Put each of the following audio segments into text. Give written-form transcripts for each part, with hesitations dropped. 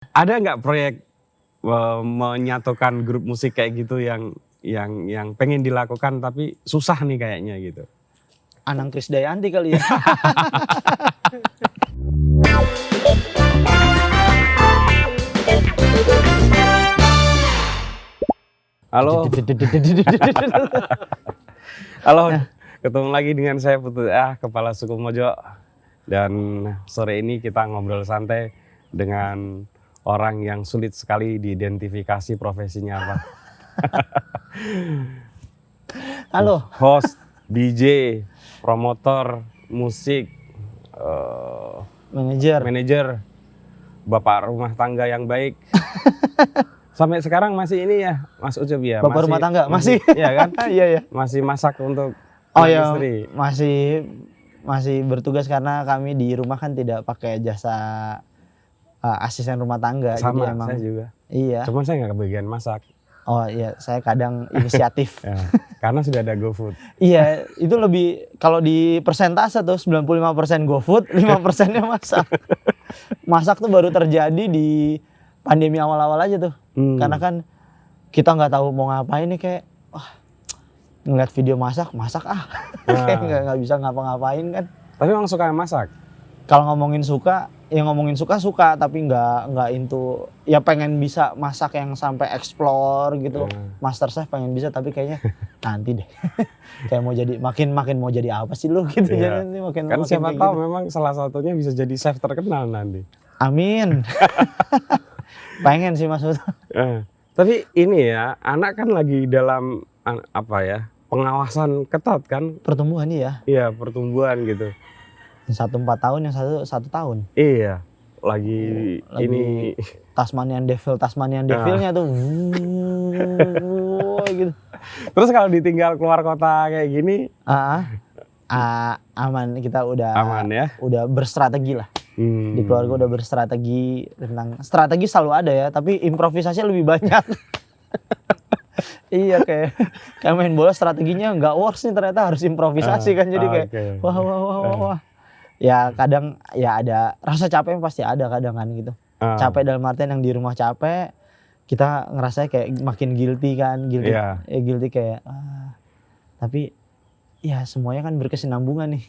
Ada nggak proyek menyatukan grup musik kayak gitu yang pengen dilakukan tapi susah nih kayaknya gitu? Anang Krisdayanti kali ya. Halo, halo, ketemu lagi dengan saya Putu Kepala Suku Mojo. Dan sore ini kita ngobrol santai dengan orang yang sulit sekali diidentifikasi profesinya apa. Halo. Host, DJ, promotor, musik, manajer, bapak rumah tangga yang baik. Sampai sekarang masih ini ya, Mas Ucup ya. Bapak rumah tangga masih. Iya kan? Iya ya. Masih masak untuk ya, istri. Masih bertugas karena kami di rumah kan tidak pakai jasa asisten rumah tangga. Sama, jadi emang, saya juga. Iya. Cuman saya nggak kebagian masak. Oh iya, saya kadang inisiatif. Ya, karena sudah ada GoFood. Iya, itu lebih kalau di persentase tuh 95% GoFood, 5%-nya masak. Masak tuh baru terjadi di pandemi awal-awal aja tuh. Karena kan kita nggak tahu mau ngapain nih, kayak ngeliat video masak kayak nggak bisa ngapa-ngapain kan. Tapi emang suka masak? Kalau ngomongin suka tapi nggak into, ya pengen bisa masak yang sampai explore gitu. MasterChef pengen bisa, tapi kayaknya nanti deh. Kayak mau jadi makin mau jadi apa sih lu gitu. Iya. Jadi Kan siapa tahu gitu. Memang salah satunya bisa jadi chef terkenal nanti. Amin. Pengen sih Mas. Tapi ini ya, anak kan lagi dalam pengawasan ketat kan? Pertumbuhan ya? Iya, pertumbuhan gitu. Yang 1 4 tahun, yang 1 tahun. Iya, lagi ini Tasmanian Devilnya tuh. Gitu. Terus kalau ditinggal keluar kota kayak gini? Aman, kita udah aman ya? Udah berstrategi lah. Di keluarga udah berstrategi, tentang strategi selalu ada ya, tapi improvisasinya lebih banyak. Iya, kayak main bola strateginya nggak works nih, ternyata harus improvisasi kan, jadi kayak wah. Ya kadang ya ada rasa capek, pasti ada kadang kan gitu. Capek dalam artian yang di rumah capek, kita ngerasa kayak makin guilty kan, guilty kayak tapi ya semuanya kan berkesinambungan nih.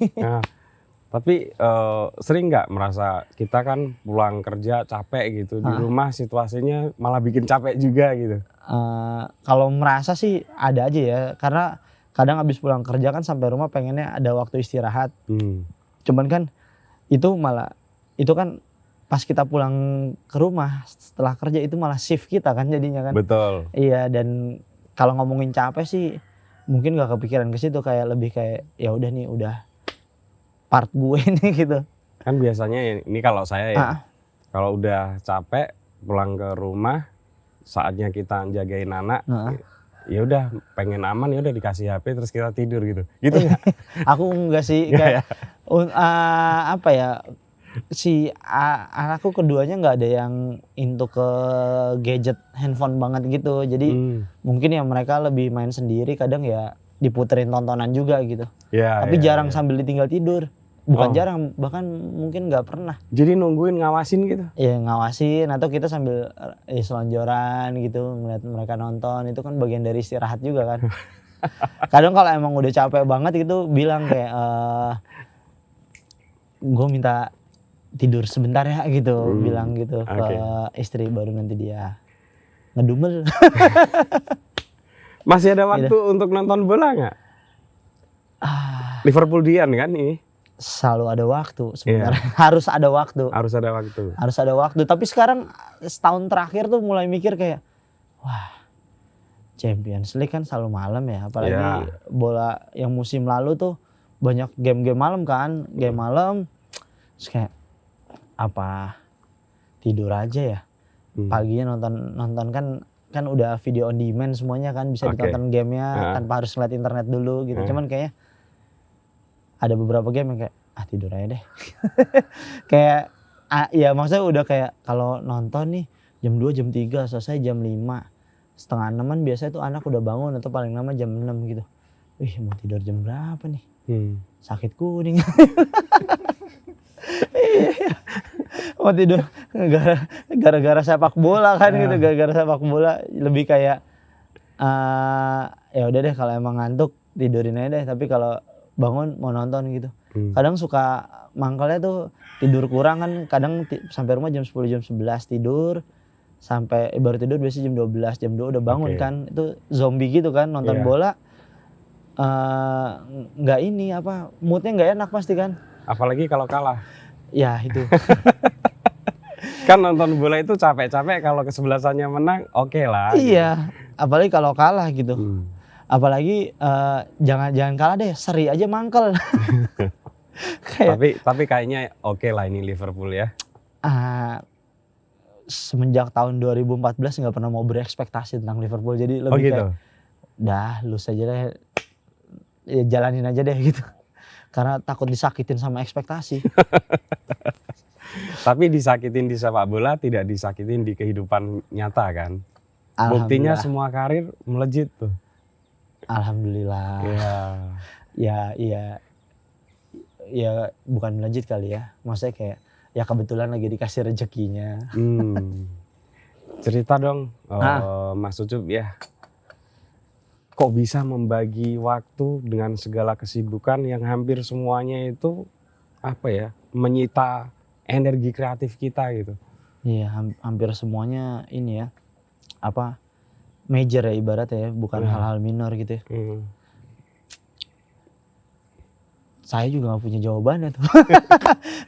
Tapi sering nggak merasa kita kan pulang kerja capek gitu, di rumah situasinya malah bikin capek juga gitu? Kalau merasa sih ada aja ya, karena kadang habis pulang kerja kan sampai rumah pengennya ada waktu istirahat. Cuman kan itu kan pas kita pulang ke rumah setelah kerja itu malah shift kita kan jadinya kan. Betul. Iya, dan kalau ngomongin capek sih mungkin gak kepikiran ke situ, kayak lebih kayak ya udah nih, udah part gue nih gitu. Kan biasanya ini kalau saya ya, kalau udah capek pulang ke rumah, saatnya kita jagain anak, ya udah pengen aman, ya udah dikasih HP terus kita tidur gitu. Gitu enggak? Aku enggak sih, kayak si anakku keduanya nggak ada yang into ke gadget handphone banget gitu. Jadi mungkin ya mereka lebih main sendiri, kadang ya diputerin tontonan juga gitu. Tapi jarang sambil ditinggal tidur. Bukan jarang, bahkan mungkin nggak pernah. Jadi nungguin, ngawasin gitu? Iya, ngawasin, atau kita sambil selonjoran gitu ngeliat mereka nonton, itu kan bagian dari istirahat juga kan. Kadang kalau emang udah capek banget gitu bilang kayak gue minta tidur sebentar ya gitu, bilang gitu ke istri, baru nanti dia ngedumel. Masih ada waktu untuk nonton bola nggak? Liverpool Dian kan ini? Selalu ada waktu sebenarnya. Harus ada waktu. Tapi sekarang setahun terakhir tuh mulai mikir kayak, wah, Champions League kan selalu malam ya, apalagi bola yang musim lalu tuh banyak game-game malam kan, game malam. Terus kayak apa tidur aja ya, paginya nonton kan udah video on demand semuanya kan, bisa ditonton gamenya tanpa harus ngeliat internet dulu gitu. Cuman kayaknya ada beberapa game yang kayak tidur aja deh. Kayak ya maksudnya udah kayak kalau nonton nih jam 2 jam 3 selesai jam 5, setengah 6-an biasanya tuh anak udah bangun, atau paling lama jam 6 gitu. Wih, mau tidur jam berapa nih? Sakit kuning. mau tidur gara-gara sepak bola kan gitu, gara-gara sepak bola lebih kayak ya udah deh kalau emang ngantuk tidurin aja deh, tapi kalau bangun mau nonton gitu. Kadang suka mangkalnya tuh tidur kurang kan, kadang sampai rumah jam 10 jam 11 tidur sampai baru tidur biasanya jam 12 jam 2 udah bangun kan. Itu zombie gitu kan nonton bola. Nggak ini apa moodnya nggak enak pasti kan, apalagi kalau kalah ya itu. kan nonton bola itu capek-capek, kalau kesebelasannya menang oke lah iya gitu. Apalagi kalau kalah gitu. Apalagi jangan kalah deh, seri aja mangkel. tapi kayaknya oke lah ini Liverpool ya. Semenjak tahun 2014 nggak pernah mau berekspektasi tentang Liverpool, jadi lebih gitu? kayak dah lus aja deh, ya jalanin aja deh gitu, karena takut disakitin sama ekspektasi. Tapi disakitin di sepak bola, tidak disakitin di kehidupan nyata kan. Buktinya semua karir melejit tuh. Alhamdulillah. Ya bukan melejit kali ya, maksudnya kayak ya kebetulan lagi dikasih rezekinya. Cerita dong Mas Ucup ya, kok bisa membagi waktu dengan segala kesibukan yang hampir semuanya itu apa ya, menyita energi kreatif kita gitu. Iya, hampir semuanya ini ya, apa major ya ibaratnya ya, bukan hal-hal minor gitu ya. Saya juga gak punya jawabannya tuh.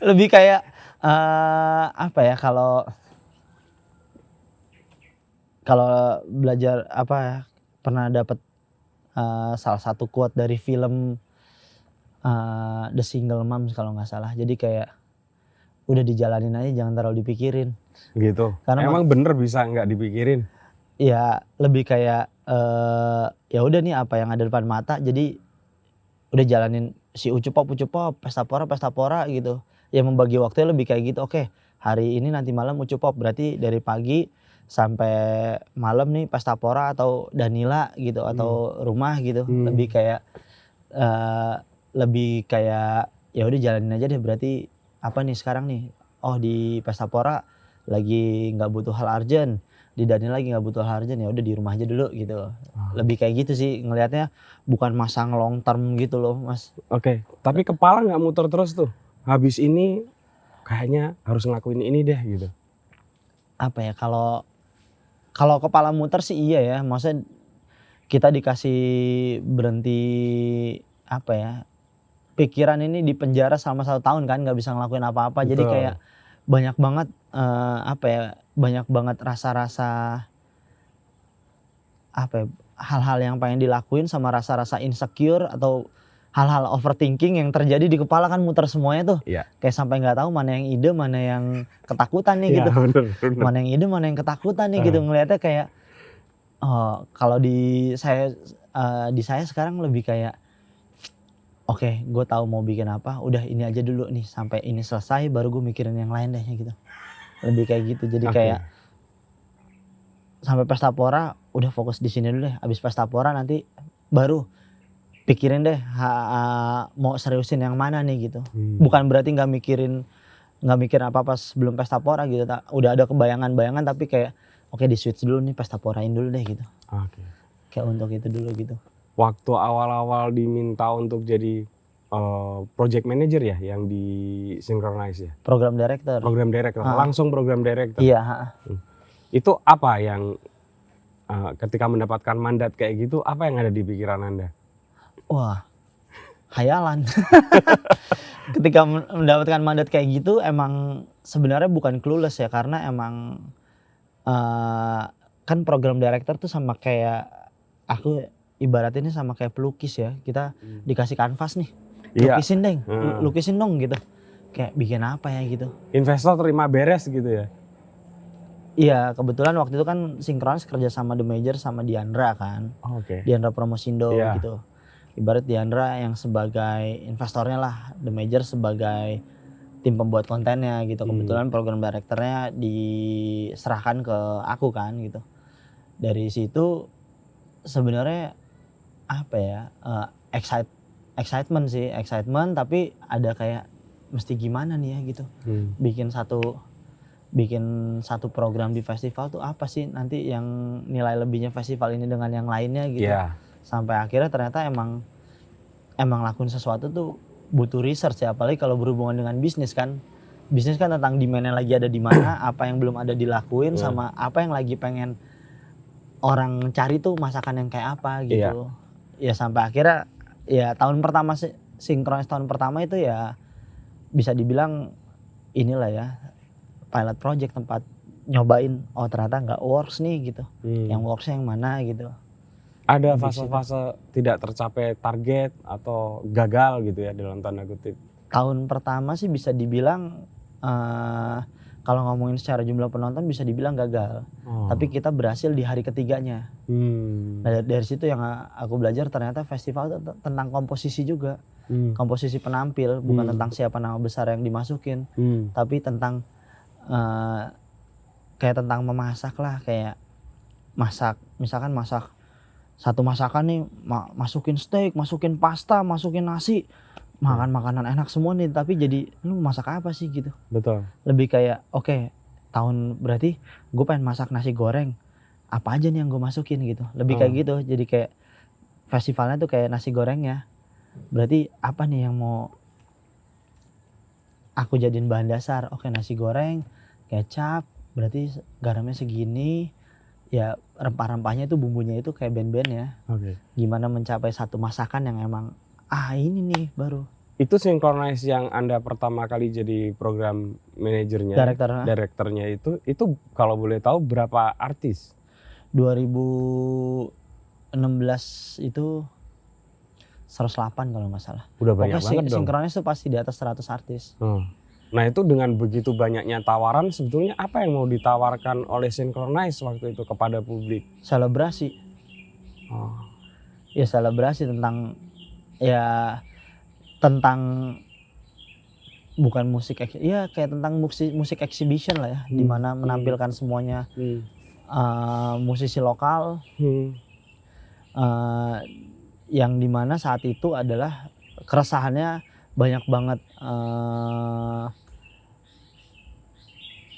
Lebih kayak apa ya, kalau belajar apa ya, pernah dapat salah satu quote dari film The Single Moms kalau nggak salah. Jadi kayak udah dijalanin aja, jangan terlalu dipikirin. Gitu. Karena emang bener bisa nggak dipikirin? Ya lebih kayak ya udah nih apa yang ada depan mata, jadi udah jalanin. Si ucupop pesta pora gitu. Ya membagi waktunya lebih kayak gitu. Oke, hari ini nanti malam ucupop, berarti dari pagi sampai malam nih pesta pora atau Danila gitu atau rumah gitu. Lebih kayak ya udah jalanin aja deh, berarti apa nih sekarang nih, oh di pesta pora lagi nggak butuh hal urgent, di Danila lagi nggak butuh hal urgent, ya udah di rumah aja dulu gitu. Lebih kayak gitu sih ngelihatnya, bukan masang long term gitu loh Mas. Oke, tapi kepala nggak muter terus tuh, habis ini kayaknya harus ngelakuin ini deh gitu. Apa ya, kalau kepala muter sih iya ya, maksudnya kita dikasih berhenti apa ya, pikiran ini di penjara selama 1 tahun kan, nggak bisa ngelakuin apa-apa. Jadi kayak banyak banget apa ya, banyak banget rasa-rasa apa ya, hal-hal yang pengen dilakuin sama rasa-rasa insecure atau hal-hal overthinking yang terjadi di kepala kan, muter semuanya tuh. Kayak sampai nggak tahu mana yang ide, mana yang ketakutan nih gitu. Bener. Mana yang ide, mana yang ketakutan nih gitu. Ngelihatnya kayak kalau di saya sekarang lebih kayak oke, gue tahu mau bikin apa, udah ini aja dulu nih sampai ini selesai baru gue mikirin yang lain deh gitu. Lebih kayak gitu. Jadi kayak sampai pesta pora udah fokus di sini dulu deh. Abis pesta pora nanti baru pikirin deh mau seriusin yang mana nih gitu. Bukan berarti nggak mikir apa-apa sebelum pesta pora gitu. Udah ada kebayangan-bayangan, tapi kayak oke, di switch dulu nih, pesta porain dulu deh gitu. Kayak untuk itu dulu gitu. Waktu awal-awal diminta untuk jadi project manager ya, yang di Synchronize ya? Program director. Langsung program director? Iya. Itu apa yang ketika mendapatkan mandat kayak gitu, apa yang ada di pikiran Anda? Wah, khayalan. Ketika mendapatkan mandat kayak gitu emang sebenarnya bukan clueless ya, karena emang kan program director tuh sama kayak aku ibaratnya sama kayak pelukis ya. Kita dikasih kanvas nih, lukisin deh, lukisin dong gitu. Kayak bikin apa ya gitu. Investor terima beres gitu ya? Iya, kebetulan waktu itu kan Synchronize kerja sama The Major sama Diandra kan. Diandra Promosindo gitu. Ibarat Diandra yang sebagai investornya lah, The Major sebagai tim pembuat kontennya gitu. Kebetulan program directornya diserahkan ke aku kan gitu. Dari situ sebenarnya apa ya, excitement, tapi ada kayak mesti gimana nih ya gitu. Bikin satu program di festival tuh apa sih nanti yang nilai lebihnya festival ini dengan yang lainnya gitu. Sampai akhirnya ternyata emang lakuin sesuatu tuh butuh research ya, apalagi kalau berhubungan dengan bisnis kan. Bisnis kan tentang demand-nya lagi ada di mana, apa yang belum ada dilakuin, sama apa yang lagi pengen orang cari tuh masakan yang kayak apa gitu. Ya sampai akhirnya ya tahun pertama Synchronize tahun pertama itu ya bisa dibilang inilah ya pilot project, tempat nyobain oh ternyata nggak works nih gitu. Yang worksnya yang mana gitu. Ada fase-fase tidak tercapai target atau gagal gitu ya dalam tanda kutip? Tahun pertama sih bisa dibilang kalau ngomongin secara jumlah penonton bisa dibilang gagal. Tapi kita berhasil di hari ketiganya. Nah, dari situ yang aku belajar ternyata festival itu tentang komposisi juga. Komposisi penampil, bukan tentang siapa nama besar yang dimasukin. Tapi tentang kayak tentang memasak lah, kayak misalkan masak satu masakan nih, masukin steak, masukin pasta, masukin nasi, makan makanan enak semua nih, tapi jadi lu masak apa sih gitu. Betul. Lebih kayak oke, berarti gue pengen masak nasi goreng, apa aja nih yang gue masukin gitu. Lebih kayak gitu, jadi kayak festivalnya tuh kayak nasi gorengnya, berarti apa nih yang mau aku jadiin bahan dasar. Oke, nasi goreng, kecap, berarti garamnya segini. Ya rempah-rempahnya itu bumbunya itu kayak band-band ya. Gimana mencapai satu masakan yang emang ini nih baru. Itu Synchronize yang Anda pertama kali jadi program manajernya, direkturnya itu kalau boleh tahu berapa artis? 2016 itu 108 kalau nggak salah. Udah banyak banget dong. Synchronize itu pasti di atas 100 artis. Nah itu dengan begitu banyaknya tawaran, sebetulnya apa yang mau ditawarkan oleh Synchronize waktu itu kepada publik? Selebrasi. Ya selebrasi tentang bukan musik, ya kayak tentang musik exhibition lah ya, di mana menampilkan semuanya musisi lokal, yang dimana saat itu adalah keresahannya banyak banget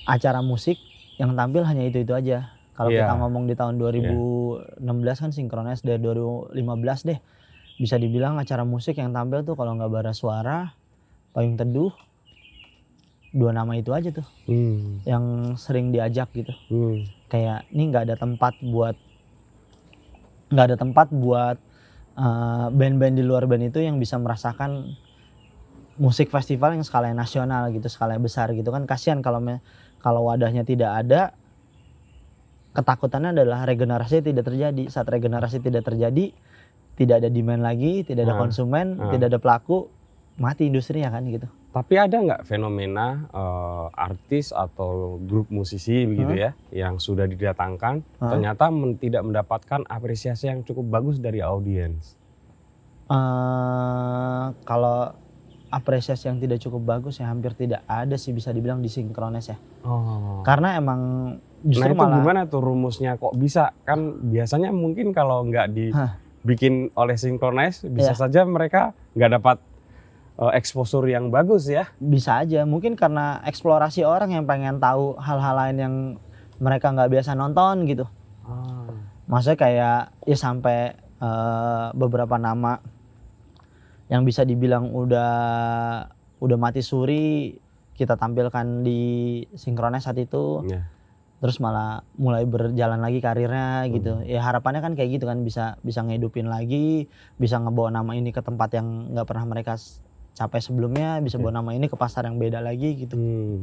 acara musik yang tampil hanya itu aja. Kalau kita ngomong di tahun 2016 kan Synchronize dari 2015 deh. Bisa dibilang acara musik yang tampil tuh kalau nggak Bara Suara, Payung Teduh, 2 nama itu aja tuh yang sering diajak gitu. Kayak ini nggak ada tempat buat band-band di luar band itu yang bisa merasakan musik festival yang skalanya nasional gitu, skalanya besar gitu kan. Kasihan kalau wadahnya tidak ada. Ketakutannya adalah regenerasi tidak terjadi. Saat regenerasi tidak terjadi, tidak ada demand lagi, tidak ada konsumen, tidak ada pelaku, mati industrinya kan gitu. Tapi ada nggak fenomena artis atau grup musisi begitu ya, yang sudah didatangkan ternyata tidak mendapatkan apresiasi yang cukup bagus dari audiens? Kalau apresiasi yang tidak cukup bagus ya hampir tidak ada sih, bisa dibilang di Synchronize ya. Karena emang justru itu gimana tuh rumusnya kok bisa? Kan biasanya mungkin kalau nggak dibikin oleh Synchronize bisa saja mereka nggak dapat exposure yang bagus ya. Bisa aja, mungkin karena eksplorasi orang yang pengen tahu hal-hal lain yang mereka nggak biasa nonton gitu. Maksudnya kayak ya sampai beberapa nama yang bisa dibilang udah mati suri kita tampilkan di Synchronize saat itu. Terus malah mulai berjalan lagi karirnya gitu. Ya harapannya kan kayak gitu kan, bisa ngehidupin lagi, bisa ngebawa nama ini ke tempat yang nggak pernah mereka capai sebelumnya, bisa bawa nama ini ke pasar yang beda lagi gitu.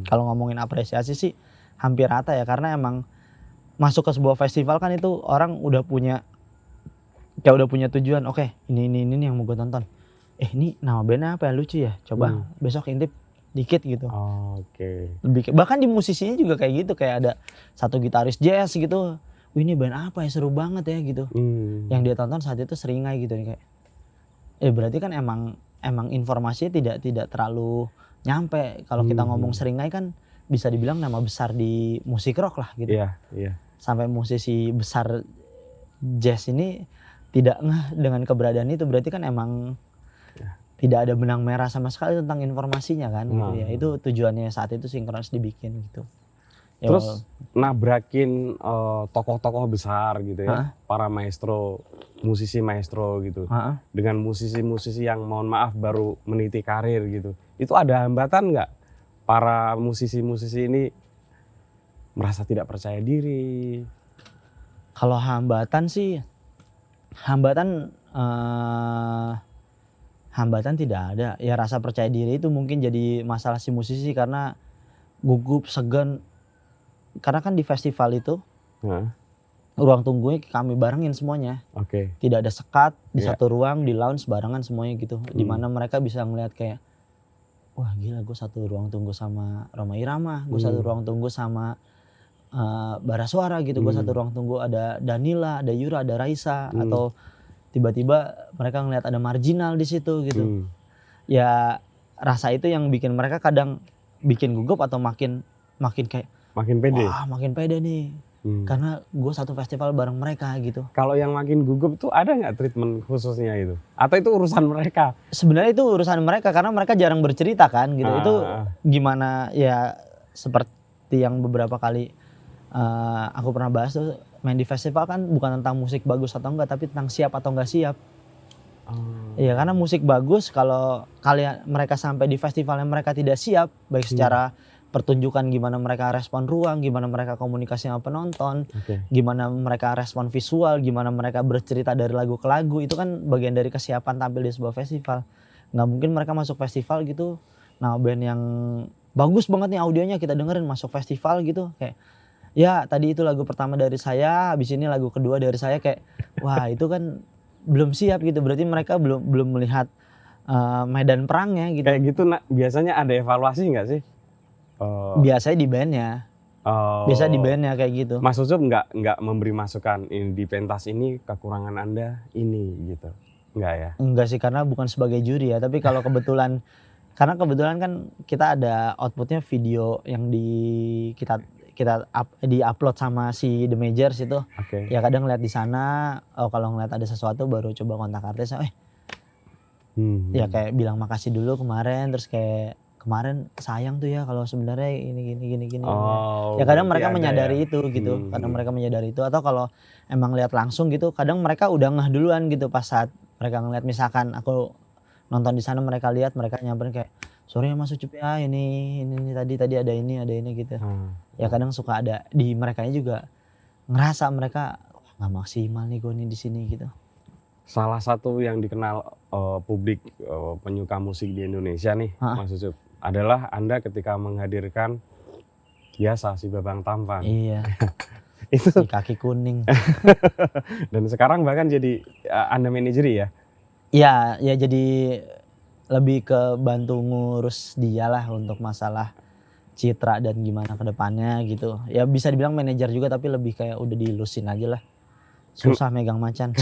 Kalau ngomongin apresiasi sih hampir rata ya, karena emang masuk ke sebuah festival kan itu orang udah punya tujuan. Oke, ini yang mau gue tonton. Ini nama bandnya apa ya, lucu ya, coba besok intip dikit gitu. Bahkan di musisinya juga kayak gitu, kayak ada satu gitaris jazz gitu, ini band apa ya seru banget ya gitu. Yang dia tonton saat itu Seringai gitu nih, kayak berarti kan emang informasinya tidak terlalu nyampe. Kalau kita ngomong Seringai kan bisa dibilang nama besar di musik rock lah gitu. Sampai musisi besar jazz ini tidak ngeh dengan keberadaan itu, berarti kan emang tidak ada benang merah sama sekali tentang informasinya kan gitu ya. Itu tujuannya saat itu Synchronize dibikin gitu. Ya, terus nabrakin tokoh-tokoh besar gitu ya, para maestro, musisi maestro gitu, dengan musisi-musisi yang mohon maaf baru meniti karir gitu. Itu ada hambatan nggak? Para musisi-musisi ini merasa tidak percaya diri. Kalau hambatan sih, hambatan tidak ada. Ya rasa percaya diri itu mungkin jadi masalah si musisi karena gugup, segan. Karena kan di festival itu ruang tunggunya kami barengin semuanya. Tidak ada sekat di satu ruang, di lounge barengan semuanya gitu. Dimana mereka bisa ngeliat kayak, wah gila gue satu ruang tunggu sama Rhoma Irama, gue satu ruang tunggu sama Bara Suara gitu, gue satu ruang tunggu ada Danila, ada Yura, ada Raisa, atau tiba-tiba mereka ngeliat ada Marginal di situ gitu. Ya rasa itu yang bikin mereka kadang bikin gugup atau makin kayak makin pede. Wah makin pede nih, karena gue satu festival bareng mereka gitu. Kalau yang makin gugup tuh ada nggak treatment khususnya itu? Atau itu urusan mereka? Sebenarnya itu urusan mereka karena mereka jarang bercerita kan gitu. Itu gimana ya, seperti yang beberapa kali aku pernah bahas tuh, main di festival kan bukan tentang musik bagus atau enggak, tapi tentang siap atau enggak siap. Iya, karena musik bagus kalau mereka sampai di festival yang mereka tidak siap, baik secara pertunjukan, gimana mereka respon ruang, gimana mereka komunikasi sama penonton, gimana mereka respon visual, gimana mereka bercerita dari lagu ke lagu, itu kan bagian dari kesiapan tampil di sebuah festival. Nggak mungkin mereka masuk festival gitu, nah band yang bagus banget nih audionya kita dengerin masuk festival gitu, kayak ya tadi itu lagu pertama dari saya, habis ini lagu kedua dari saya, kayak wah itu kan belum siap gitu, berarti mereka belum melihat medan perangnya gitu. Kayak gitu biasanya ada evaluasi nggak sih? Biasanya di bandnya, biasa di bandnya kayak gitu. Mas Ucup nggak memberi masukan ini di pentas ini kekurangan Anda ini gitu, nggak ya? Enggak sih, karena bukan sebagai juri ya, tapi kalau kebetulan karena kebetulan kan kita ada outputnya video yang kita di-upload sama si The Majors itu. Ya kadang ngeliat di sana, kalau ngeliat ada sesuatu baru coba kontak artis, ya kayak bilang makasih dulu kemarin, terus kayak kemarin sayang tuh ya kalau sebenarnya ini gini. Ya kadang mereka menyadari itu gitu, kadang mereka menyadari itu, atau kalau emang lihat langsung gitu, kadang mereka udah ngeh duluan gitu pas saat mereka ngeliat, misalkan aku nonton di sana, mereka lihat, mereka nyamperin kayak, sorry ya Mas Ucup ya, ini tadi ada ini gitu. Ya kadang suka ada di merekanya juga ngerasa mereka nggak maksimal nih gue nih di sini gitu. Salah satu yang dikenal publik penyuka musik di Indonesia nih, Mas Ucup, adalah Anda ketika menghadirkan biasa si Babang Tampan. Iya. Itu si kaki kuning. Dan sekarang bahkan jadi Anda manajeri ya? Iya, ya jadi lebih ke bantu ngurus dia lah untuk masalah citra dan gimana ke depannya gitu. Ya bisa dibilang manajer juga, tapi lebih kayak udah dilusin aja lah. Susah megang macan.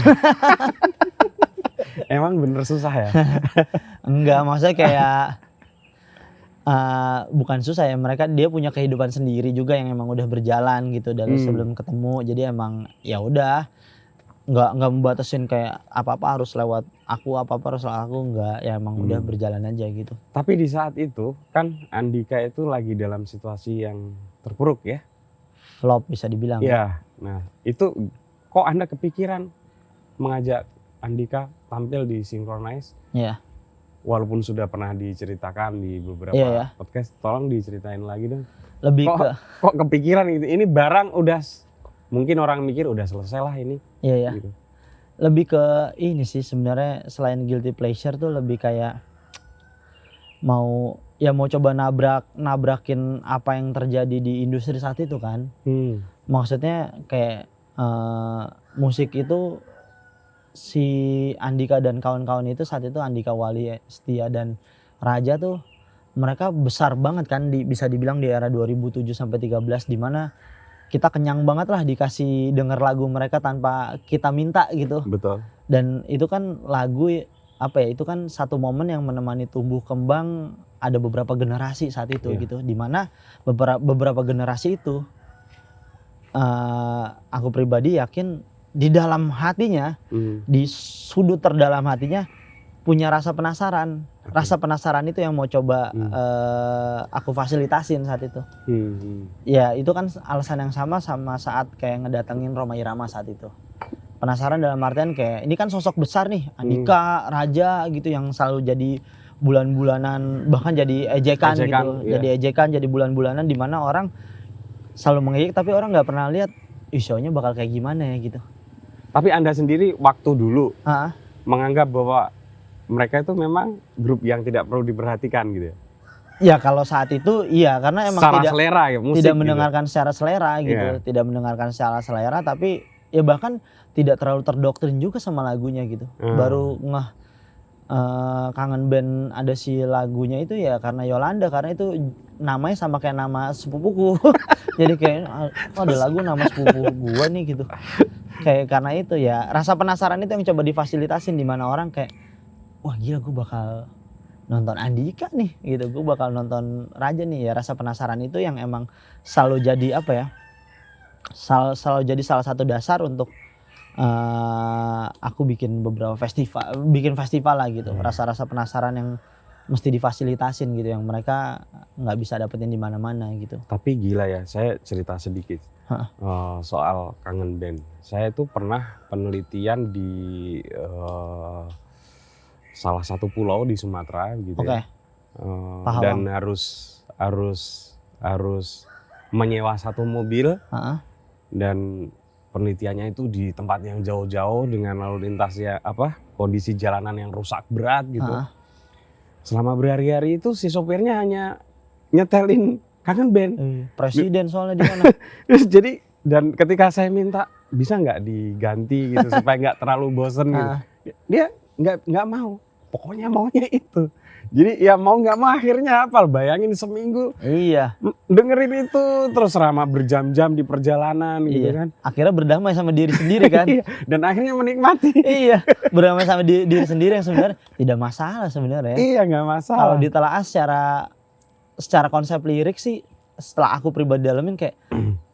Emang bener susah ya? Enggak, maksudnya kayak bukan susah ya, dia punya kehidupan sendiri juga yang emang udah berjalan gitu dari sebelum ketemu. Jadi emang ya udah nggak membatasin kayak apa-apa harus lewat aku, apa-apa harus lewat aku, enggak, ya emang udah berjalan aja gitu. Tapi di saat itu kan Andika itu lagi dalam situasi yang terpuruk ya? Flop bisa dibilang. Iya. Nah itu kok Anda kepikiran mengajak Andika tampil di Synchronize? Iya. Walaupun sudah pernah diceritakan di beberapa podcast, tolong diceritain lagi dong. Kok kepikiran gitu? Ini barang udah, mungkin orang mikir udah selesai lah ini. Iya. Gitu. Lebih ke ini sih sebenarnya, selain guilty pleasure tuh lebih kayak mau coba nabrakin apa yang terjadi di industri saat itu kan. Maksudnya kayak musik itu si Andika dan kawan-kawan itu saat itu, Andika Wali, Setia dan Raja tuh mereka besar banget kan, bisa dibilang di era 2007 sampai 13, di mana kita kenyang banget lah dikasih denger lagu mereka tanpa kita minta gitu. Betul. Dan itu kan lagu itu kan satu momen yang menemani tumbuh kembang ada beberapa generasi saat itu gitu, di mana beberapa generasi itu aku pribadi yakin di dalam hatinya, di sudut terdalam hatinya, punya rasa penasaran. Rasa penasaran itu yang mau coba aku fasilitasin saat itu. Ya itu kan alasan yang sama saat kayak ngedatengin Rhoma Irama saat itu. Penasaran dalam artian kayak ini kan sosok besar nih, Andika, Raja gitu yang selalu jadi bulan-bulanan, bahkan jadi ejekan gitu. Jadi ejekan, jadi bulan-bulanan di mana orang selalu mengejek tapi orang nggak pernah lihat show-nya bakal kayak gimana ya gitu. Tapi Anda sendiri waktu dulu menganggap bahwa mereka itu memang grup yang tidak perlu diperhatikan gitu ya? Ya kalau saat itu iya, karena emang secara selera ya, musik tidak gitu. Mendengarkan secara selera gitu, tidak mendengarkan secara selera, tapi ya bahkan tidak terlalu terdoktrin juga sama lagunya gitu. Baru kangen band ada si lagunya itu ya karena Yolanda, karena itu namanya sama kayak nama sepupuku. Jadi kayak ada lagu nama sepupu gua nih gitu. Kayak karena itu ya rasa penasaran itu yang coba difasilitasin, di mana orang kayak wah gila gue bakal nonton Andika nih gitu, gue bakal nonton Raja nih ya. Rasa penasaran itu yang emang selalu jadi apa ya, selalu jadi salah satu dasar untuk aku bikin beberapa festival lah gitu. Rasa-rasa penasaran yang mesti difasilitasin gitu, yang mereka nggak bisa dapetin di mana-mana gitu. Tapi gila ya, saya cerita sedikit soal kangen band. Saya tuh pernah penelitian di salah satu pulau di Sumatera gitu ya. Dan harus menyewa satu mobil dan penelitiannya itu di tempat yang jauh-jauh dengan lalu lintasnya kondisi jalanan yang rusak berat gitu. Selama berhari-hari itu si sopirnya hanya nyetelin kangen band. Presiden soalnya di sana. Jadi dan ketika saya minta bisa nggak diganti gitu supaya nggak terlalu bosen gitu, dia nggak mau. Pokoknya maunya itu. Jadi ya mau nggak mau akhirnya hafal. Bayangin seminggu. Iya. Dengerin itu terus selama berjam-jam di perjalanan gitu kan. Akhirnya berdamai sama diri sendiri kan. Dan akhirnya menikmati. Iya. Berdamai sama diri sendiri yang sebenarnya tidak masalah sebenarnya. Iya nggak masalah. Kalau ditelaah secara konsep lirik sih, setelah aku pribadi dalamin kayak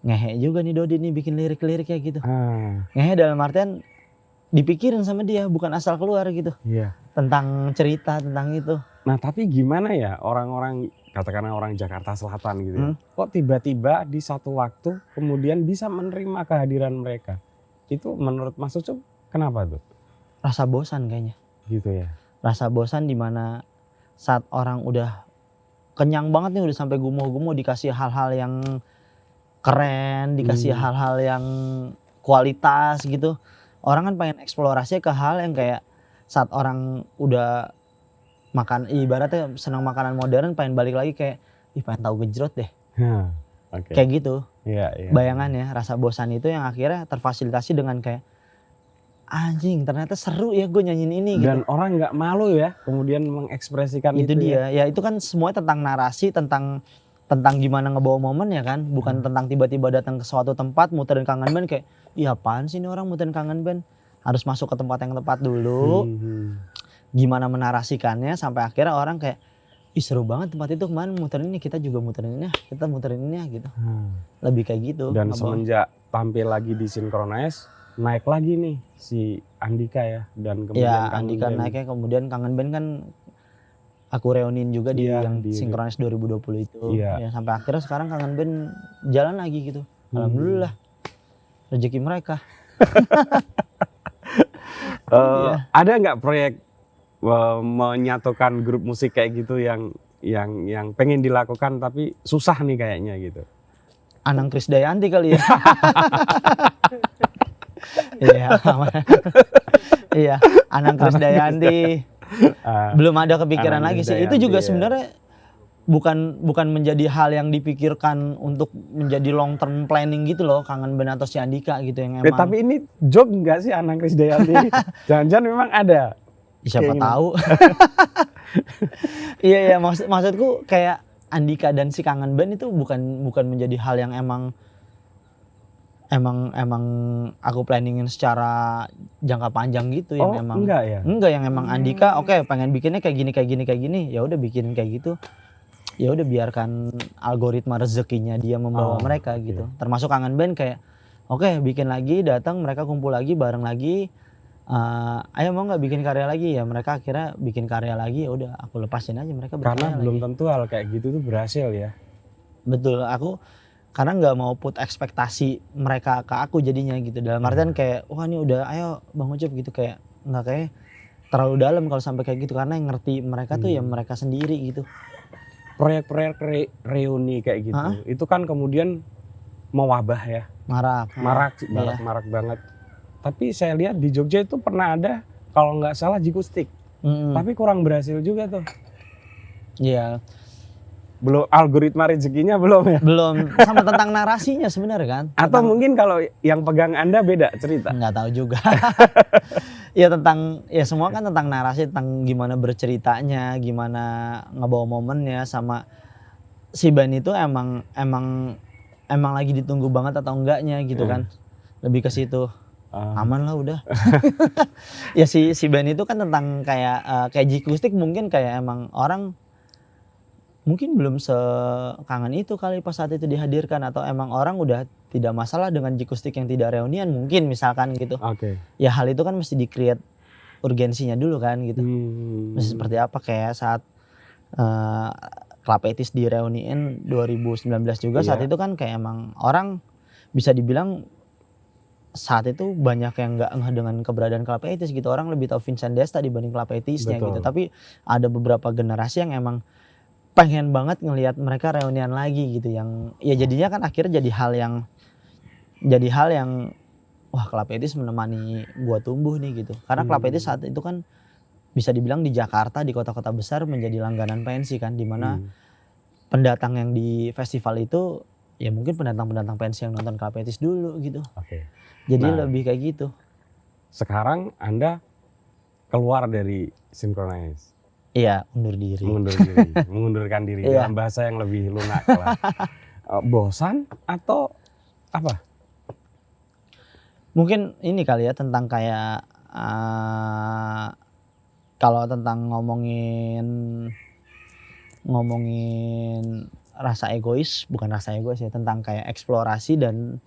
ngehe juga nih Dodi nih bikin lirik-lirik kayak gitu. Ngehe dalam artian dipikirin sama dia, bukan asal keluar gitu. Iya. Tentang cerita, tentang itu. Nah tapi gimana ya orang-orang, katakanlah orang Jakarta Selatan gitu ya. Kok tiba-tiba di satu waktu kemudian bisa menerima kehadiran mereka. Itu menurut Mas Ucup kenapa tuh? Rasa bosan kayaknya. Gitu ya. Rasa bosan dimana saat orang udah kenyang banget nih, udah sampai gumoh-gumoh dikasih hal-hal yang keren, dikasih hal-hal yang kualitas gitu. Orang kan pengen eksplorasi ke hal yang kayak saat orang udah makan, ibaratnya senang makanan modern, pengen balik lagi kayak pengen tahu gejrot deh. Kayak gitu. Bayangannya rasa bosan itu yang akhirnya terfasilitasi dengan kayak anjing ternyata seru ya gue nyanyiin ini gitu. Dan orang nggak malu ya kemudian mengekspresikan itu dia ya itu kan semuanya tentang narasi, tentang gimana ngebawa momen ya kan, bukan tentang tiba-tiba datang ke suatu tempat muterin kangen band kayak apaan sih ini orang muterin kangen band. Harus masuk ke tempat yang tepat dulu. Gimana menarasikannya sampai akhirnya orang kayak seru banget tempat itu, kemarin muterin ini, kita juga muterin ini, kita muterin ini gitu. Lebih kayak gitu. Dan semenjak tampil lagi di Synchronize, naik lagi nih si Andika ya, dan kemudian Andika naiknya, kemudian kangen band kan aku reuniin juga di yang di Synchronize 2020 itu. Ya sampai akhirnya sekarang kangen band jalan lagi gitu. Alhamdulillah. Rezeki mereka. Ada nggak proyek menyatukan grup musik kayak gitu yang pengen dilakukan tapi susah nih kayaknya gitu? Anang Krisdayanti kali ya. Iya, Anang Krisdayanti. Belum ada kepikiran lagi sih. Itu juga sebenarnya bukan menjadi hal yang dipikirkan untuk menjadi long term planning gitu loh, kangen band atau si Andika gitu yang emang. Tapi ini job nggak sih Anang Krisdayanti? Jangan-jangan memang ada. Siapa tahu. Iya maksudku kayak Andika dan si kangen band itu bukan menjadi hal yang emang aku planningin secara jangka panjang gitu, yang emang enggak ya? Enggak, yang emang Andika pengen bikinnya kayak gini, ya udah bikinin kayak gitu. Ya udah biarkan algoritma rezekinya dia membawa mereka gitu. Termasuk kangen band kayak bikin lagi, datang mereka kumpul lagi bareng lagi. Ayo mau nggak bikin karya lagi, ya mereka akhirnya bikin karya lagi, ya udah aku lepasin aja mereka berkarya Karena belum lagi. tentu hal kayak gitu tuh berhasil ya. Betul, aku karena nggak mau put ekspektasi mereka ke aku jadinya gitu, dalam artian kayak wah ini udah ayo Bang Ucup gitu, kayak nggak, kayak terlalu dalam kalau sampai kayak gitu, karena yang ngerti mereka tuh ya mereka sendiri gitu. Proyek-proyek reuni kayak gitu itu kan kemudian mewabah ya, marak banget. Tapi saya lihat di Jogja itu pernah ada kalau nggak salah Jikustik, tapi kurang berhasil juga tuh. Iya. Belum algoritma rezekinya belum ya? Belum, sama tentang narasinya sebenarnya kan. Atau mungkin kalau yang pegang Anda beda cerita? Nggak tahu juga. Ya tentang, ya semua kan tentang narasi, tentang gimana berceritanya, gimana ngebawa momennya, sama si band itu emang lagi ditunggu banget atau enggaknya gitu kan. Lebih ke situ. Aman lah udah. Ya si band itu kan tentang kayak Jikustik, mungkin kayak emang orang mungkin belum sekangen itu kali pas saat itu dihadirkan, atau emang orang udah tidak masalah dengan Jikustik yang tidak reunian mungkin misalkan gitu. Ya hal itu kan mesti di-create urgensinya dulu kan gitu. Mesti seperti apa, kayak saat Klapetis di reuniin 2019 juga, saat itu kan kayak emang orang bisa dibilang saat itu banyak yang nggak ngeh dengan keberadaan Klapetis gitu. Orang lebih tahu Vincent Desta dibanding Klapetisnya gitu. Tapi ada beberapa generasi yang emang pengen banget ngelihat mereka reunian lagi gitu, yang ya jadinya kan akhirnya jadi hal yang wah Klapetis menemani gua tumbuh nih gitu. Karena Klapetis saat itu kan bisa dibilang di Jakarta, di kota-kota besar menjadi langganan pensi kan, dimana pendatang yang di festival itu ya mungkin pendatang pensi yang nonton Klapetis dulu gitu. Jadi lebih kayak gitu. Sekarang Anda keluar dari Synchronize. Iya, mengundurkan diri dalam bahasa yang lebih lunak lah. Bosan atau apa? Mungkin ini kali ya, tentang kayak kalau tentang ngomongin rasa egois, bukan rasa egois ya, tentang kayak eksplorasi dan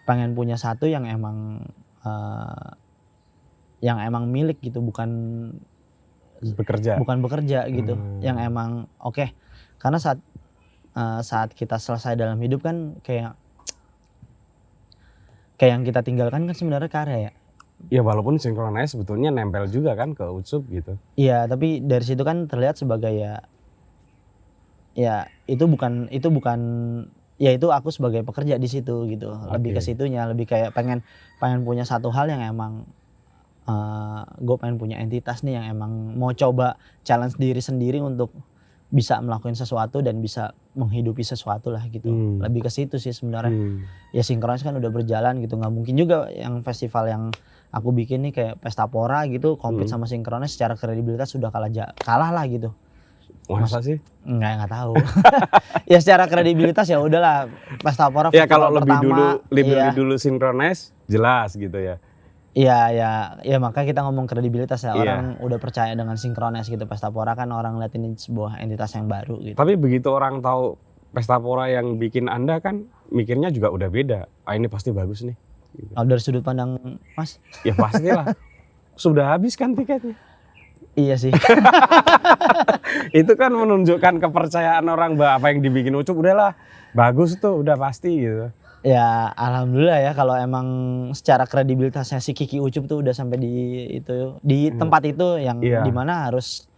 pengen punya satu yang emang milik gitu, bukan bekerja gitu, yang emang oke. Karena saat kita selesai dalam hidup kan kayak yang kita tinggalkan kan sebenarnya karya ya. Ya walaupun Synchronize sebetulnya nempel juga kan ke Ucup gitu. Iya, tapi dari situ kan terlihat sebagai ya itu bukan ya itu aku sebagai pekerja di situ gitu. Lebih ke situnya, lebih kayak pengen punya satu hal yang emang gue pengen punya entitas nih yang emang mau coba challenge diri sendiri untuk bisa melakukan sesuatu dan bisa menghidupi sesuatu lah gitu. Lebih ke situ sih sebenarnya. Ya Synchronize kan udah berjalan gitu, nggak mungkin juga yang festival yang aku bikin nih kayak Pesta Pora gitu compete sama Synchronize, secara kredibilitas sudah kalah lah gitu. Masa sih? Nggak tahu. Ya secara kredibilitas ya udahlah Pesta Pora ya kalau lebih pertama, dulu Synchronize jelas gitu ya. Iya, makanya kita ngomong kredibilitas ya. Orang udah percaya dengan Synchronize gitu. Pesta Pora kan orang lihat ini sebuah entitas yang baru gitu. Tapi begitu orang tahu Pesta Pora yang bikin Anda kan mikirnya juga udah beda. Ini pasti bagus nih. Gitu. Dari sudut pandang Mas? Ya pastilah. Sudah habis kan tiketnya? Iya sih. Itu kan menunjukkan kepercayaan orang bahwa apa yang dibikin Ucup udahlah bagus tuh, udah pasti gitu. Ya alhamdulillah ya, kalau emang secara kredibilitasnya si Kiki Ucup tuh udah sampai di tempat itu yang dimana harus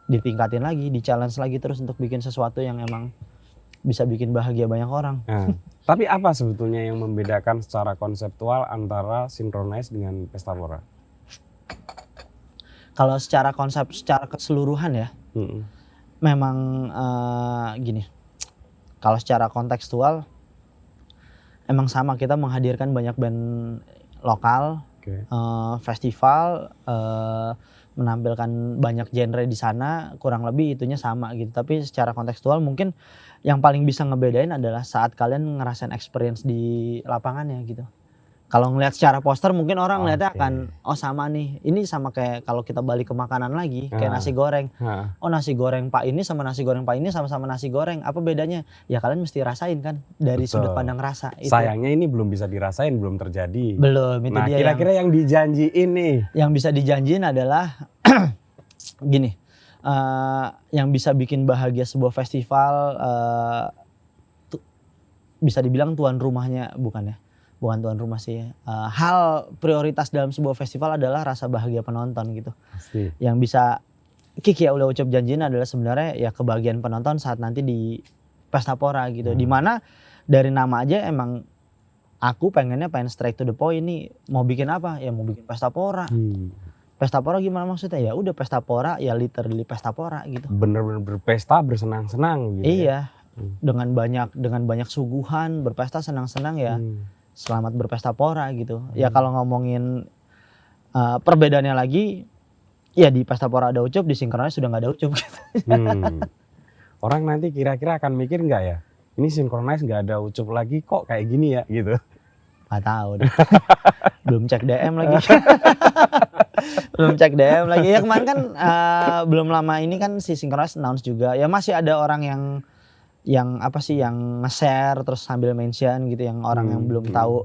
ditingkatin lagi, di challenge lagi terus untuk bikin sesuatu yang emang bisa bikin bahagia banyak orang. Tapi apa sebetulnya yang membedakan secara konseptual antara Synchronize dengan Pesta Pora? Kalau secara konsep, secara keseluruhan ya, memang gini. Kalau secara kontekstual emang sama, kita menghadirkan banyak band lokal, festival, menampilkan banyak genre di sana, kurang lebih itunya sama gitu. Tapi secara kontekstual mungkin yang paling bisa ngebedain adalah saat kalian ngerasain experience di lapangannya gitu. Kalau ngelihat secara poster mungkin orang ngeliatnya akan oh sama nih. Ini sama kayak kalau kita balik ke makanan lagi kayak nasi goreng. Oh nasi goreng Pak ini sama nasi goreng Pak ini sama-sama nasi goreng. Apa bedanya? Ya kalian mesti rasain kan dari sudut pandang rasa. Sayangnya ini belum bisa dirasain, belum terjadi. Belum, itu nah, dia. Kira-kira yang dijanjiin nih. Yang bisa dijanjiin adalah gini. Yang bisa bikin bahagia sebuah festival bisa dibilang tuan rumahnya bukan tuan rumah sih. Hal prioritas dalam sebuah festival adalah rasa bahagia penonton gitu. Pasti. Yang bisa Kiki ya udah ucap janjiin adalah sebenarnya ya kebahagiaan penonton saat nanti di Pesta Pora gitu. Dimana dari nama aja emang aku pengen straight to the point nih. Mau bikin apa? Ya mau bikin Pesta Pora. Pesta Pora gimana maksudnya? Ya udah Pesta Pora ya literally Pesta Pora gitu. Bener-bener berpesta, bersenang-senang gitu. Iya. Dengan banyak suguhan, berpesta senang-senang ya. Selamat berpesta pora gitu. Ya kalau ngomongin perbedaannya lagi, ya di Pesta Pora ada Ucup, di Sinkronis sudah nggak ada Ucup. Gitu. Orang nanti kira-kira akan mikir nggak ya? Ini Sinkronis nggak ada Ucup lagi kok kayak gini ya gitu. Nggak tahu deh. Belum cek DM lagi. Belum cek DM lagi. Ya kemarin kan belum lama ini kan si Sinkronis announce juga. Ya masih ada orang yang nge-share terus sambil mention gitu, yang orang yang belum tahu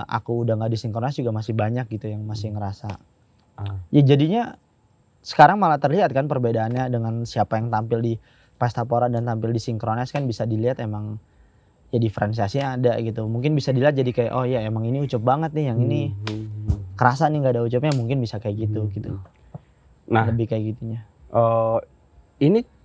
aku udah nggak disinkronis juga masih banyak gitu yang masih ngerasa. Ya jadinya sekarang malah terlihat kan perbedaannya dengan siapa yang tampil di Pesta Pora dan tampil di Sinkronis kan bisa dilihat emang ya diferensiasinya ada gitu. Mungkin bisa dilihat jadi kayak oh ya emang ini Ucup banget nih, yang ini kerasa nih nggak ada Ucupnya, mungkin bisa kayak gitu. Nah lebih kayak gitunya. Ini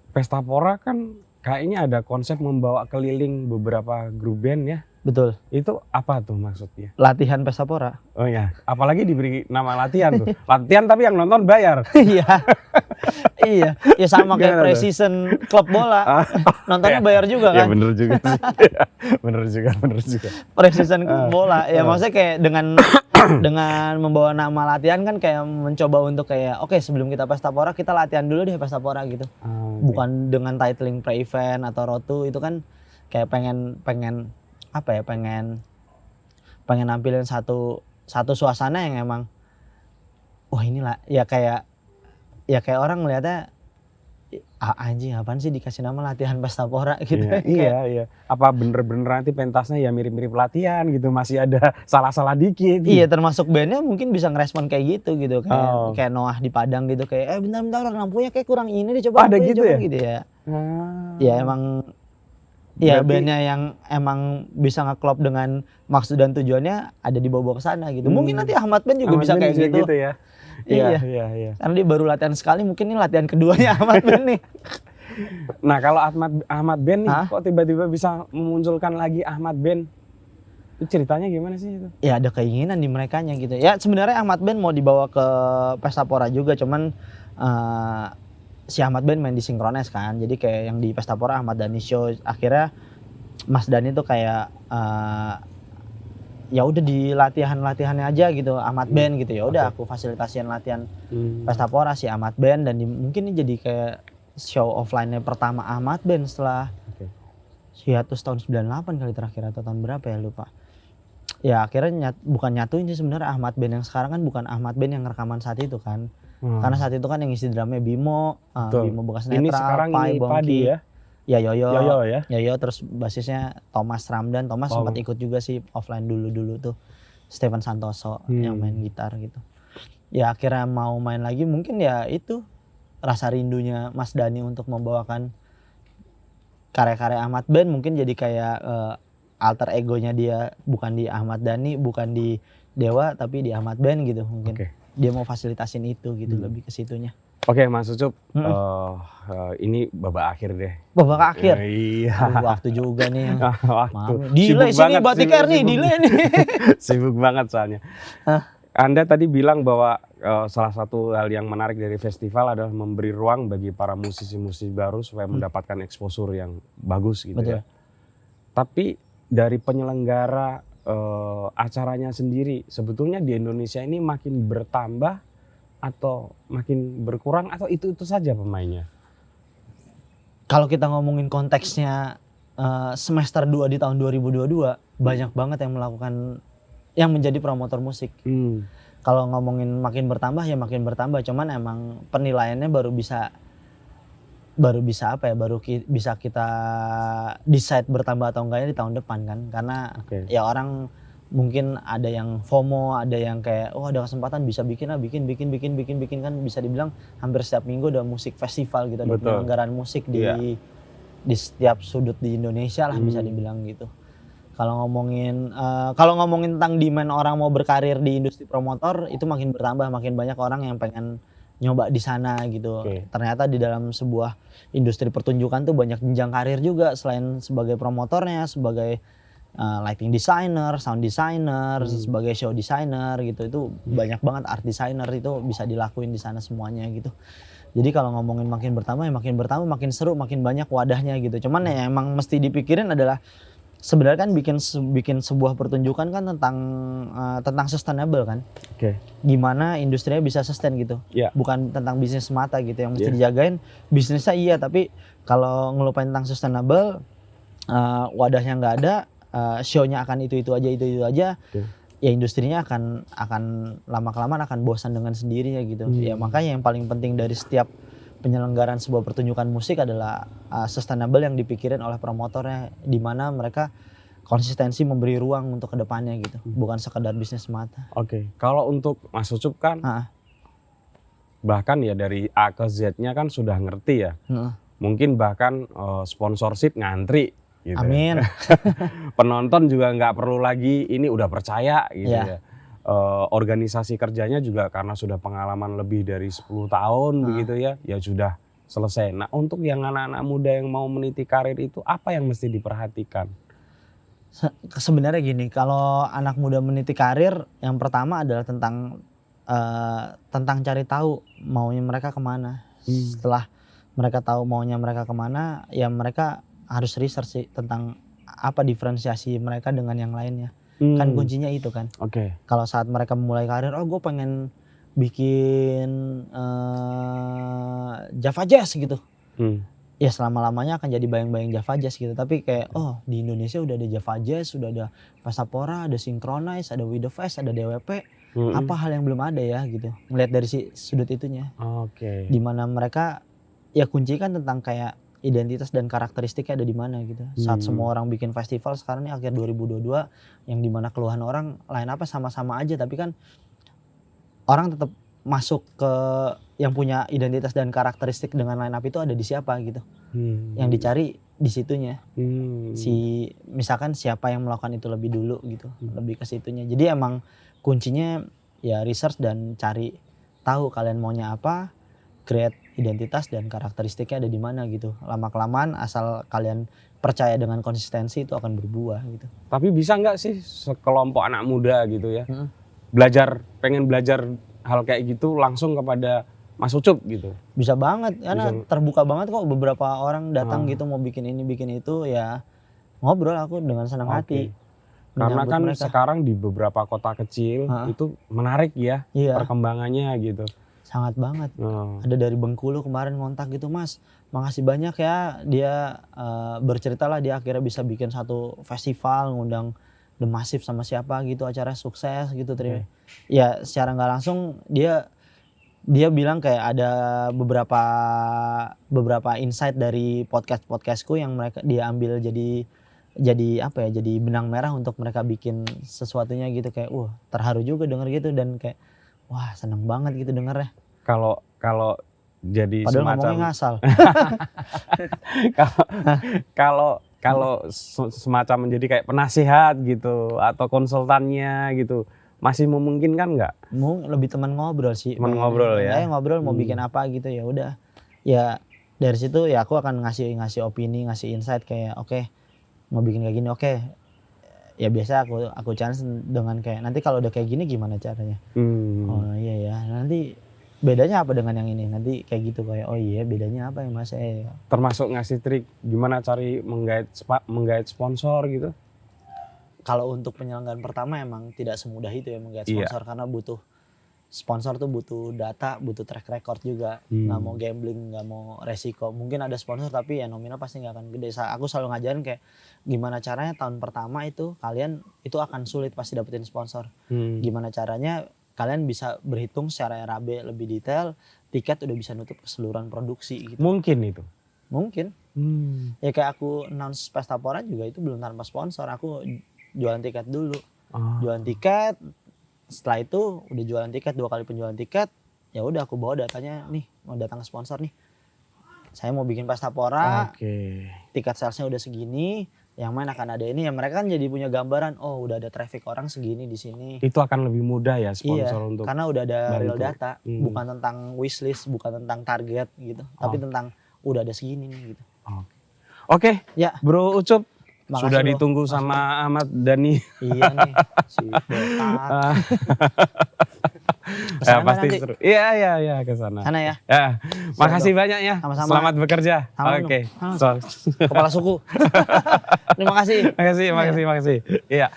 Pesta Pora kan kayaknya ada konsep membawa keliling beberapa grup band ya. Betul. Itu apa tuh maksudnya? Latihan Pesta Pora. Oh ya, apalagi diberi nama latihan tuh. Latihan tapi yang nonton bayar. Iya. Iya, ya sama kayak pre-season klub bola. Nontonnya bayar juga kan? Ya bener juga. bener juga. Pre-season klub bola. Ya maksudnya kayak dengan membawa nama latihan kan kayak mencoba untuk kayak oke, sebelum kita Pesta Pora kita latihan dulu deh Pesta Pora gitu. Bukan dengan titling pre-event atau rotu, itu kan kayak pengen nampilin satu suasana yang emang wah inilah ya kayak orang ngeliatnya anjing apaan sih dikasih nama latihan Pesta Pora gitu. Iya. Apa bener-bener nanti pentasnya ya mirip-mirip latihan gitu, masih ada salah-salah dikit. Iya, termasuk bandnya mungkin bisa ngerespon kayak gitu kayak Noah di Padang gitu kayak bentar lampunya kayak kurang ini deh, coba ada gitu ya? Gitu ya. Ya emang ya bandnya yang emang bisa ngeklop dengan maksud dan tujuannya ada di bawah ke sana gitu. Mungkin nanti Ahmad Band juga bisa kayak gitu ya. Iya. Karena dia baru latihan sekali, mungkin ini latihan keduanya Ahmad Band nih. Nah kalau Ahmad Band nih kok tiba-tiba bisa memunculkan lagi Ahmad Band? Itu ceritanya gimana sih itu? Ya ada keinginan di merekanya gitu. Ya sebenarnya Ahmad Band mau dibawa ke Pesta Pora juga, cuman si Ahmad Band main di Sinkronis kan. Jadi kayak yang di Pesta Pora Ahmad Dhani Show. Akhirnya Mas Dhani tuh kayak ya udah di latihannya aja gitu Ahmad Band gitu. Ya udah aku fasilitasiin latihan Pesta Pora si Ahmad Band, dan mungkin ini jadi kayak show offline-nya pertama Ahmad Band setelah hiatus tahun 98 kali terakhir atau tahun berapa ya lupa. Ya akhirnya bukan nyatuin sih sebenarnya Ahmad Band yang sekarang kan bukan Ahmad Band yang rekaman saat itu kan. Karena saat itu kan yang isi drumnya Bimo bekas netral, ini sekarang Pai, ini Bongki. Padi ya? Ya Yoyo ya? Yoyo, terus basisnya Thomas Ramdan. Thomas sempat ikut juga sih offline dulu tuh. Stephen Santoso yang main gitar gitu. Ya akhirnya mau main lagi mungkin ya itu rasa rindunya Mas Dhani untuk membawakan karya-karya Ahmad Band, mungkin jadi kayak alter egonya dia, bukan di Ahmad Dhani, bukan di Dewa, tapi di Ahmad Band gitu mungkin. Dia mau fasilitasin itu gitu, lebih ke situnya. Oke Mas Ucup, ini babak akhir deh. Babak akhir? Iya. Waktu juga nih. Waktu. Delay sini Batikar nih, delay nih. Sibuk banget soalnya. Anda tadi bilang bahwa salah satu hal yang menarik dari festival adalah memberi ruang bagi para musisi-musisi baru supaya mendapatkan exposure yang bagus gitu. Betul. Ya. Tapi dari penyelenggara acaranya sendiri, sebetulnya di Indonesia ini makin bertambah atau makin berkurang atau itu saja pemainnya? Kalau kita ngomongin konteksnya semester 2 di tahun 2022 banyak banget yang melakukan yang menjadi promotor musik. Kalau ngomongin makin bertambah ya makin bertambah, cuman emang penilaiannya baru bisa bisa kita decide bertambah atau enggaknya di tahun depan kan, karena ya orang mungkin ada yang FOMO, ada yang kayak ada kesempatan bisa bikin kan, bisa dibilang hampir setiap minggu ada musik festival gitu, ada penyelenggaraan musik di setiap sudut di Indonesia lah bisa dibilang gitu. Kalau ngomongin tentang demand orang mau berkarir di industri promotor itu makin bertambah, makin banyak orang yang pengen nyoba di sana gitu. Ternyata di dalam sebuah industri pertunjukan tuh banyak jenjang karir juga, selain sebagai promotornya, sebagai lighting designer, sound designer, sebagai show designer gitu. Itu banyak banget art designer, itu bisa dilakuin di sana semuanya gitu. Jadi kalau ngomongin makin bertambah ya makin bertambah, makin seru, makin banyak wadahnya gitu. Cuman ya emang mesti dipikirin adalah sebenarnya kan bikin sebuah pertunjukan kan tentang sustainable kan. Gimana industrinya bisa sustain gitu. Bukan tentang bisnis semata gitu yang mesti dijagain. Bisnisnya iya, tapi kalau ngelupain tentang sustainable, wadahnya nggak ada, show-nya akan itu aja. Ya industrinya akan lama-kelamaan akan bosan dengan sendirinya gitu. Ya makanya yang paling penting dari setiap penyelenggaraan sebuah pertunjukan musik adalah sustainable yang dipikirin oleh promotornya, di mana mereka konsistensi memberi ruang untuk kedepannya gitu, bukan sekedar bisnis semata. Kalau untuk Mas Ucup kan bahkan ya dari A ke Z-nya kan sudah ngerti ya. Mungkin bahkan sponsorship ngantri gitu. Amin. Penonton juga nggak perlu lagi, ini udah percaya gitu ya. Organisasi kerjanya juga karena sudah pengalaman lebih dari 10 tahun begitu ya sudah selesai. Nah untuk yang anak-anak muda yang mau meniti karir itu apa yang mesti diperhatikan? Sebenarnya gini, kalau anak muda meniti karir yang pertama adalah tentang cari tahu maunya mereka kemana. Setelah mereka tahu maunya mereka kemana, ya mereka harus research sih tentang apa diferensiasi mereka dengan yang lainnya. Kan kuncinya itu kan. Kalau saat mereka memulai karir, gue pengen bikin Java Jazz gitu. Ya selama-lamanya akan jadi bayang-bayang Java Jazz gitu. Tapi kayak di Indonesia udah ada Java Jazz, udah ada Pasapora, ada Synchronize, ada We The Fest, ada DWP. Apa hal yang belum ada ya gitu. Ngelihat dari sudut itunya. Dimana mereka ya kunci kan tentang kayak identitas dan karakteristiknya ada di mana gitu. Saat semua orang bikin festival sekarang ini akhir 2022 yang dimana keluhan orang line up sama-sama aja, tapi kan orang tetap masuk ke yang punya identitas dan karakteristik dengan line up itu ada di siapa gitu. Yang dicari di situnya. Misalkan siapa yang melakukan itu lebih dulu gitu, lebih ke situnya. Jadi emang kuncinya ya research dan cari tahu kalian maunya apa, create identitas dan karakteristiknya ada di mana gitu. Lama-kelamaan asal kalian percaya dengan konsistensi itu akan berbuah gitu. Tapi bisa nggak sih sekelompok anak muda gitu ya pengen belajar hal kayak gitu langsung kepada Mas Ucup gitu? Bisa banget, karena terbuka banget kok. Beberapa orang datang gitu mau bikin ini bikin itu, ya ngobrol aku dengan senang hati. Karena kan sekarang di beberapa kota kecil itu menarik ya perkembangannya gitu. Sangat banget. Ada dari Bengkulu kemarin ngontak gitu, Mas makasih banyak ya, dia bercerita lah dia akhirnya bisa bikin satu festival, ngundang The Massive sama siapa gitu, acara sukses gitu. Ya secara nggak langsung dia bilang kayak ada beberapa insight dari podcastku yang dia ambil jadi apa ya, jadi benang merah untuk mereka bikin sesuatunya gitu. Kayak terharu juga denger gitu, dan kayak wah seneng banget gitu dengernya. Kalau jadi padahal semacam ngomongnya ngasal. kalau semacam menjadi kayak penasihat gitu atau konsultannya gitu, masih memungkinkan nggak? Lebih teman ngobrol sih. Teman ngobrol ya. Ngobrol mau bikin apa gitu, ya udah. Ya dari situ ya aku akan ngasih opini, ngasih insight kayak oke, mau bikin kayak gini, oke. Ya biasa aku challenge dengan kayak nanti kalau udah kayak gini gimana caranya? Oh iya ya, nanti bedanya apa dengan yang ini? Nanti kayak gitu kayak bedanya apa ya Mas? Termasuk ngasih trik gimana cari menggait sponsor gitu? Kalau untuk penyelenggaraan pertama emang tidak semudah itu ya menggait sponsor, karena butuh sponsor tuh butuh data, butuh track record juga. Nggak mau gambling, nggak mau resiko. Mungkin ada sponsor tapi ya nominal pasti nggak akan gede. Aku selalu ngajarin kayak gimana caranya tahun pertama itu kalian itu akan sulit pasti dapetin sponsor. Gimana caranya kalian bisa berhitung secara RAB lebih detail, tiket udah bisa nutup keseluruhan produksi gitu. Mungkin itu. Mungkin. Ya kayak aku announce Pesta Pora juga itu belum tanpa sponsor. Aku jualan tiket dulu. Jualan tiket. Setelah itu udah jualan tiket, 2 kali penjualan tiket, ya udah aku bawa datanya nih, mau datang ke sponsor nih. Saya mau bikin Pesta Pora, tiket salesnya udah segini, yang main akan ada ini, ya mereka kan jadi punya gambaran, oh udah ada traffic orang segini di sini. Itu akan lebih mudah ya sponsor untuk karena udah ada bantu. Real data, bukan tentang wishlist, bukan tentang target gitu, tapi tentang udah ada segini nih gitu. Oke, ya Bro Ucup. Makasih sudah ditunggu sama Ahmad Dhani. Iya nih, si botak. Ya, pasti seru. Iya ke sana. Sana ya. Ya, makasih banyak ya. Sama-sama. Selamat bekerja. Oke. Kepala suku. Terima kasih. Makasih. Iya.